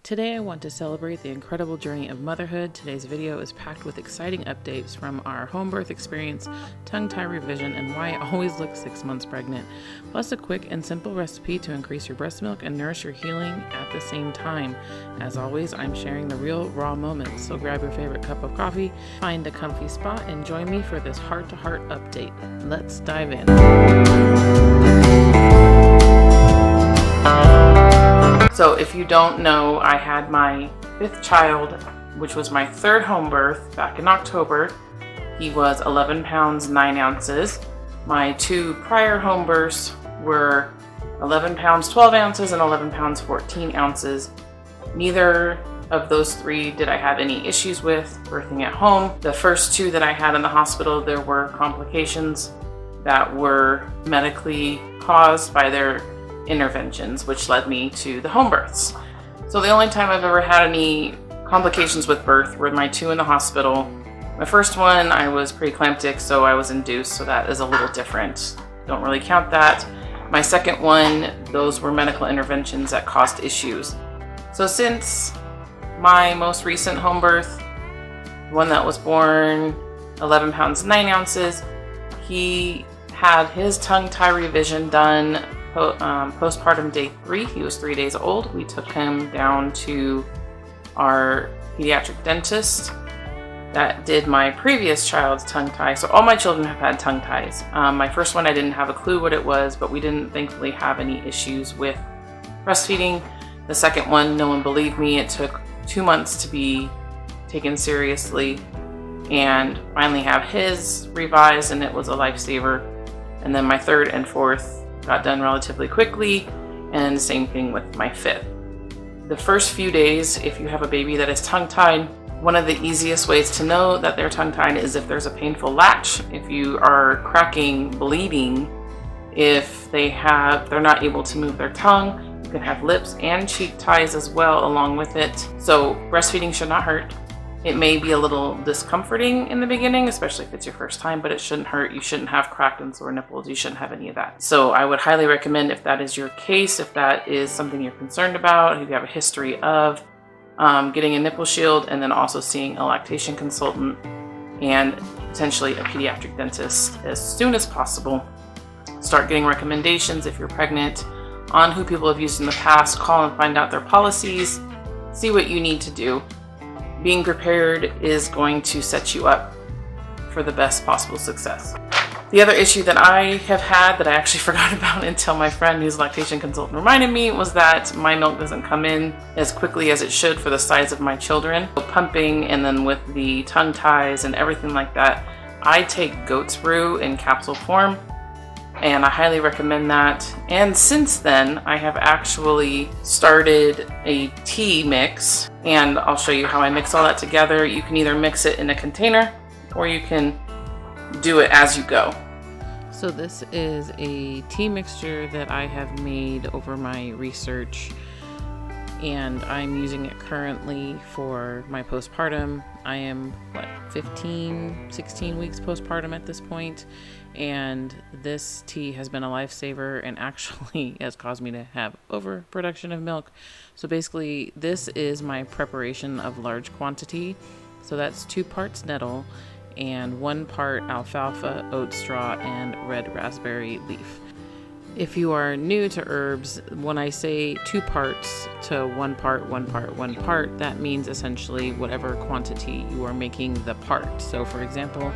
Today I want to celebrate the incredible journey of motherhood. Today's video is packed with exciting updates from our home birth experience, tongue tie revision, and why I always look 6 months pregnant, plus a quick and simple recipe to increase your breast milk and nourish your healing at the same time. As always, I'm sharing the real raw moments, so grab your favorite cup of coffee, find a comfy spot, and join me for this heart-to-heart update. Let's dive in. So if you don't know, I had my 5th child, which was my 3rd home birth, back in October. He was 11 pounds 9 ounces. My 2 prior home births were 11 pounds 12 ounces and 11 pounds 14 ounces. Neither of those 3 did I have any issues with birthing at home. The first 2 that I had in the hospital, there were complications that were medically caused by their interventions, which led me to the home births. So the only time I've ever had any complications with birth were my 2 in the hospital. My first one, I was preeclamptic, so I was induced, so that is a little different. Don't really count that. My second one, those were medical interventions that caused issues. So since my most recent home birth, the one that was born 11 pounds 9 ounces, he had his tongue tie revision done postpartum day 3. He was 3 days old. We took him down to our pediatric dentist that did my previous child's tongue tie. So all my children have had tongue ties. My first one, I didn't have a clue what it was, but we didn't thankfully have any issues with breastfeeding. The second one, no one believed me. It took 2 months to be taken seriously, and finally have his revised, and it was a lifesaver. And then my 3rd and 4th got done relatively quickly, and same thing with my 5th. The first few days, if you have a baby that is tongue-tied, one of the easiest ways to know that they're tongue-tied is if there's a painful latch, if you are cracking, bleeding, if they're not able to move their tongue. You can have lips and cheek ties as well along with it. So breastfeeding should not hurt. It may be a little discomforting in the beginning, especially if it's your first time, but it shouldn't hurt. You shouldn't have cracked and sore nipples. You shouldn't have any of that. So I would highly recommend, if that is your case, if that is something you're concerned about, if you have a history of getting a nipple shield, and then also seeing a lactation consultant and potentially a pediatric dentist as soon as possible. Start getting recommendations if you're pregnant on who people have used in the past. Call and find out their policies. See what you need to do. Being prepared is going to set you up for the best possible success. The other issue that I have had that I actually forgot about until my friend who's a lactation consultant reminded me was that my milk doesn't come in as quickly as it should for the size of my children. So pumping, and then with the tongue ties and everything like that, I take goat's brew in capsule form, and I highly recommend that. And since then, I have actually started a tea mix, and I'll show you how I mix all that together. You can either mix it in a container, or you can do it as you go. So this is a tea mixture that I have made over my research, and I'm using it currently for my postpartum. I am 16 weeks postpartum at this point, and this tea has been a lifesaver and actually has caused me to have overproduction of milk. So basically, this is my preparation of large quantity. So that's 2 parts nettle and 1 part alfalfa, oat straw, and red raspberry leaf. If you are new to herbs, when I say 2 parts to 1 part, 1 part, 1 part, that means essentially whatever quantity you are making the part. So for example,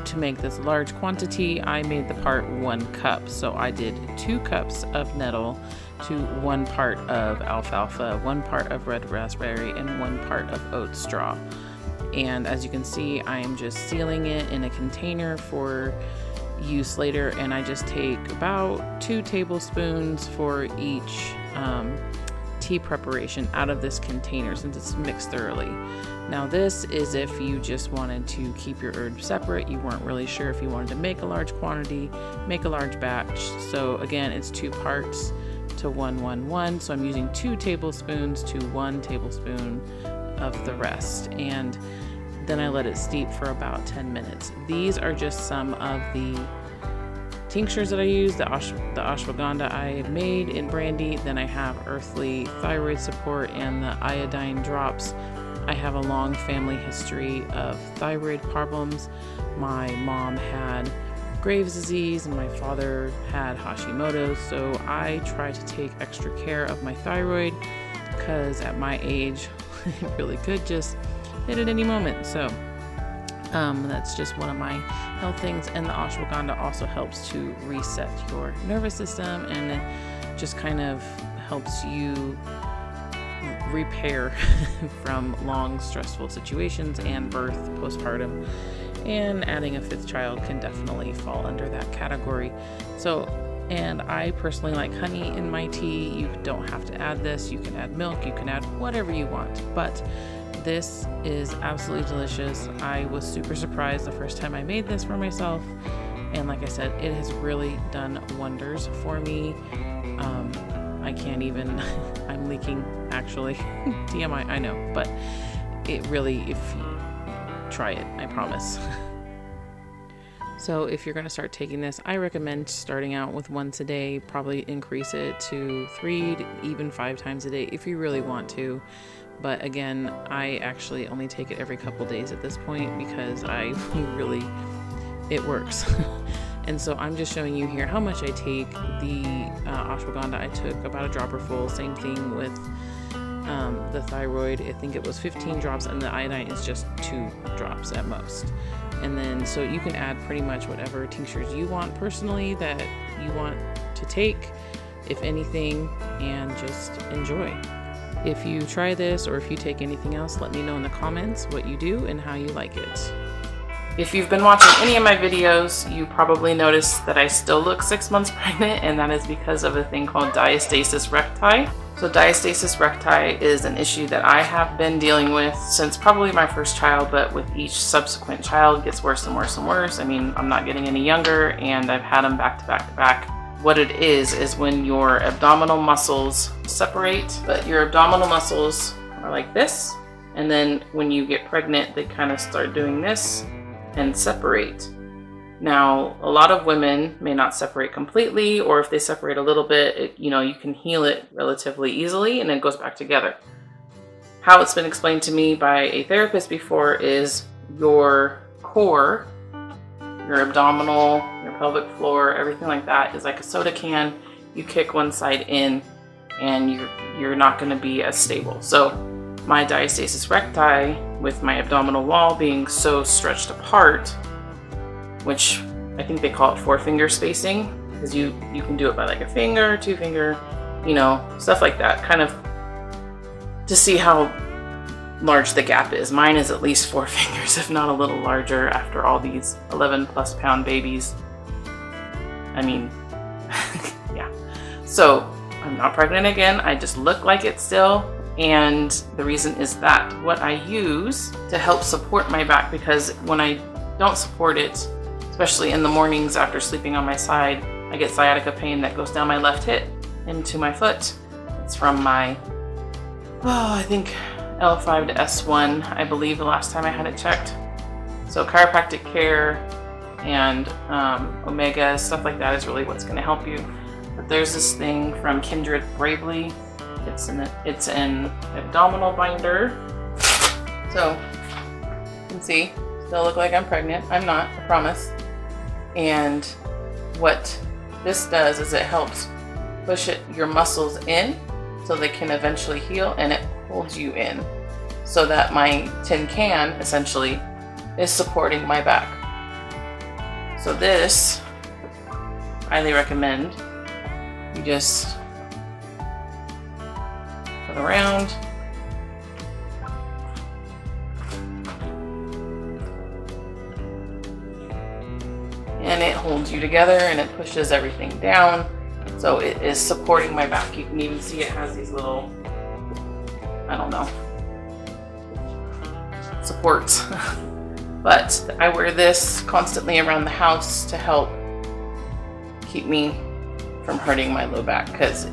to make this large quantity, I made the part 1 cup. So I did 2 cups of nettle to 1 part of alfalfa, 1 part of red raspberry, and 1 part of oat straw. And as you can see, I am just sealing it in a container for use later, and I just take about 2 tablespoons for each tea preparation out of this container, since it's mixed thoroughly. Now this is if you just wanted to keep your herbs separate, you weren't really sure if you wanted to make a large quantity, make a large batch. So again, it's 2 parts to 1, 1, 1. So I'm using 2 tablespoons to 1 tablespoon of the rest, and then I let it steep for about 10 minutes. These are just some of the tinctures that I use, the ashwagandha I made in brandy. Then I have earthly thyroid support and the iodine drops. I have a long family history of thyroid problems. My mom had Graves' disease and my father had Hashimoto's, so I try to take extra care of my thyroid because at my age it really could just hit at any moment. So that's just one of my health things. And the ashwagandha also helps to reset your nervous system, and it just kind of helps you repair from long stressful situations and birth, postpartum, and adding a 5th child can definitely fall under that category. So, and I personally like honey in my tea. You don't have to add this. You can add milk, you can add whatever you want, but this is absolutely delicious. I was super surprised the first time I made this for myself, and like I said, it has really done wonders for me. I can't even, I'm leaking actually, TMI, I know, but it really, if you try it, I promise. So if you're going to start taking this, I recommend starting out with once a day, probably increase it to 3 to even 5 times a day if you really want to. But again, I actually only take it every couple days at this point because it works. And so I'm just showing you here how much I take. The ashwagandha, I took about a dropper full. Same thing with the thyroid. I think it was 15 drops, and the iodine is just 2 drops at most. And then so you can add pretty much whatever tinctures you want personally that you want to take, if anything, and just enjoy. If you try this or if you take anything else, let me know in the comments what you do and how you like it. If you've been watching any of my videos, you probably noticed that I still look 6 months pregnant, and that is because of a thing called Diastasis Recti. So Diastasis Recti is an issue that I have been dealing with since probably my first child, but with each subsequent child it gets worse and worse and worse. I mean, I'm not getting any younger, and I've had them back to back to back. What it is when your abdominal muscles separate, but your abdominal muscles are like this, and then when you get pregnant, they kind of start doing this and separate. Now, a lot of women may not separate completely, or if they separate a little bit, you can heal it relatively easily and it goes back together. How it's been explained to me by a therapist before is your core, your abdominal, your pelvic floor, everything like that is like a soda can. You kick one side in and you're not going to be as stable. So my diastasis recti, with my abdominal wall being so stretched apart, which I think they call it 4-finger spacing, because you can do it by like a finger, 2 finger, stuff like that, kind of to see how large the gap is. Mine is at least 4 fingers, if not a little larger, after all these 11+ pound babies. I mean, yeah. So I'm not pregnant again. I just look like it still. And the reason is that what I use to help support my back, because when I don't support it, especially in the mornings after sleeping on my side, I get sciatica pain that goes down my left hip into my foot. It's from my, I think L5 to S1, I believe the last time I had it checked. So chiropractic care and omega, stuff like that is really what's going to help you. But there's this thing from Kindred Bravely. It's an abdominal binder. So you can see, still look like I'm pregnant. I'm not, I promise. And what this does is it helps push your muscles in so they can eventually heal, and it holds you in so that my tin can essentially is supporting my back. So this, highly recommend. You just put around. And it holds you together and it pushes everything down. So it is supporting my back. You can even see it has these little, I don't know, supports. But I wear this constantly around the house to help keep me from hurting my low back, because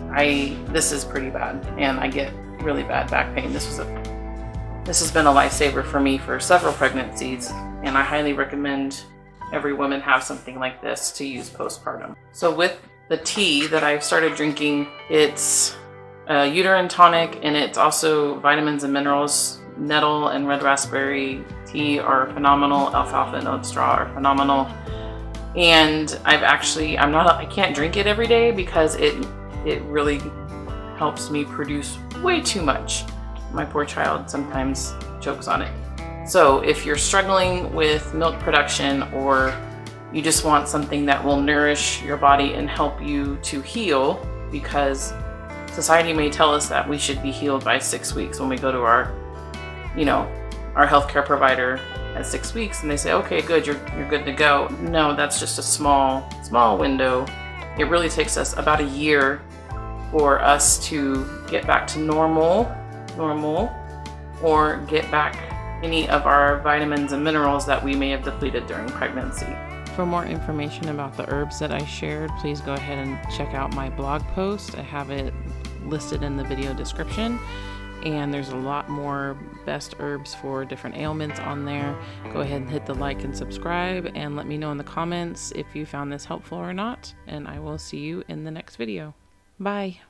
this is pretty bad and I get really bad back pain. This has been a lifesaver for me for several pregnancies, and I highly recommend every woman have something like this to use postpartum. So with the tea that I've started drinking, it's a uterine tonic, and it's also vitamins and minerals. Nettle and red raspberry tea are phenomenal. Alfalfa and oat straw are phenomenal. And I can't drink it every day because it really helps me produce way too much. My poor child sometimes chokes on it. So if you're struggling with milk production, or you just want something that will nourish your body and help you to heal, because society may tell us that we should be healed by 6 weeks when we go to our healthcare provider at 6 weeks, and they say, okay, good, you're good to go. No, that's just a small window. It really takes us about a year for us to get back to normal, or get back any of our vitamins and minerals that we may have depleted during pregnancy. For more information about the herbs that I shared, please go ahead and check out my blog post. I have it listed in the video description. And there's a lot more best herbs for different ailments on there. Go ahead and hit the like and subscribe, and let me know in the comments if you found this helpful or not. And I will see you in the next video. Bye.